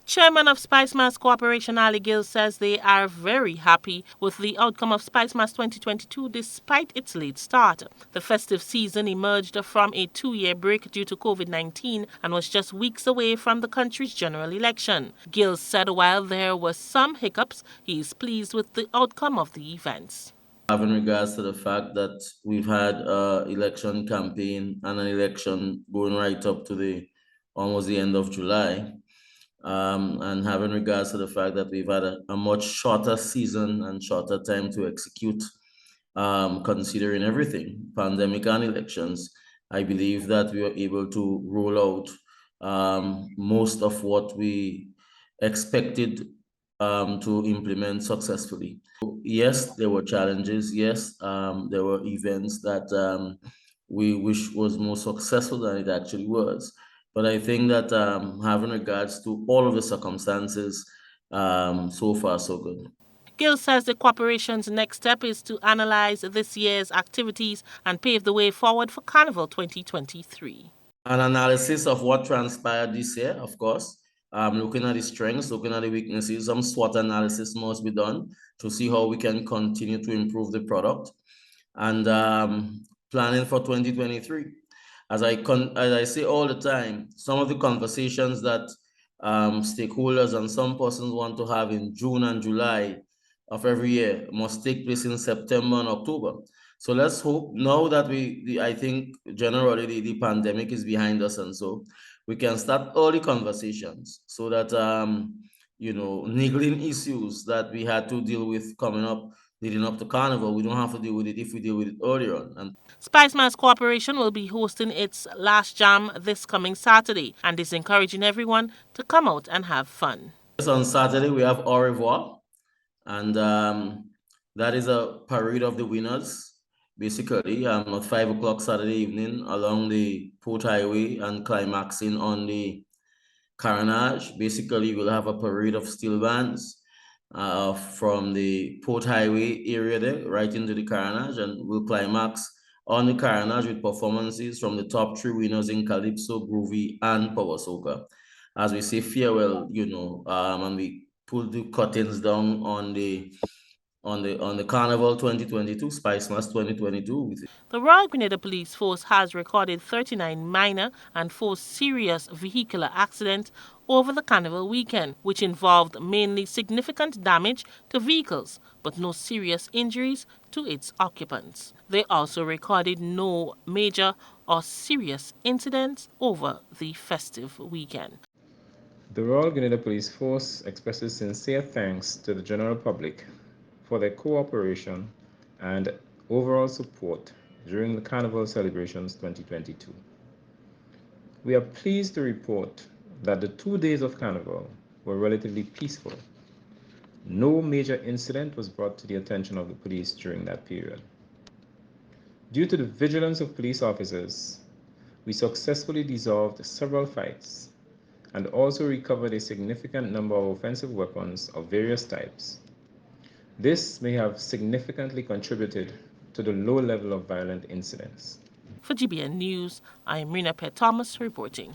Chairman of Spicemas Corporation Ali Gill says they are very happy with the outcome of Spicemas 2022 despite its late start. The festive season emerged from a 2-year break due to COVID-19 and was just weeks away from the country's general election. Gill said while there were some hiccups, he is pleased with the outcome of the events. In regards to the fact that we've had an election campaign and an election going right up to almost the end of July. And having regards to the fact that we've had a much shorter season and shorter time to execute, considering everything, pandemic and elections, I believe that we were able to roll out most of what we expected to implement successfully. Yes, there were challenges. Yes, there were events that we wish was more successful than it actually was. But I think that having regards to all of the circumstances, so far so good. Gill says the corporation's next step is to analyze this year's activities and pave the way forward for Carnival 2023. An analysis of what transpired this year, of course, looking at the strengths, looking at the weaknesses, some SWOT analysis must be done to see how we can continue to improve the product, and planning for 2023. As I say all the time, some of the conversations that stakeholders and some persons want to have in June and July of every year must take place in September and October. So let's hope now that I think generally the pandemic is behind us, and so we can start early conversations so that niggling issues that we had to deal with coming up leading up to Carnival, we don't have to deal with it if we deal with it earlier on. And Spicemas Corporation will be hosting its last jam this coming Saturday and is encouraging everyone to come out and have fun. On Saturday, we have Au Revoir, and that is a parade of the winners, basically, at 5 o'clock Saturday evening along the Port Highway and climaxing on the Carnage. Basically, we'll have a parade of steel bands from the Port Highway area there right into the Carnage, and we'll climax on the Carnage with performances from the top 3 winners in Calypso, Groovy, and Power Soca. As we say farewell, and we pull the curtains down on the Carnival 2022, Spicemas 2022. The Royal Grenada Police Force has recorded 39 minor and 4 serious vehicular accidents over the Carnival weekend, which involved mainly significant damage to vehicles, but no serious injuries to its occupants. They also recorded no major or serious incidents over the festive weekend. The Royal Grenada Police Force expresses sincere thanks to the general public for their cooperation and overall support during the Carnival celebrations 2022. We are pleased to report that the 2 days of Carnival were relatively peaceful. No major incident was brought to the attention of the police during that period. Due to the vigilance of police officers, we successfully dissolved several fights and also recovered a significant number of offensive weapons of various types. This may have significantly contributed to the low level of violent incidents. For GBN News, I am Rena Pett Thomas reporting.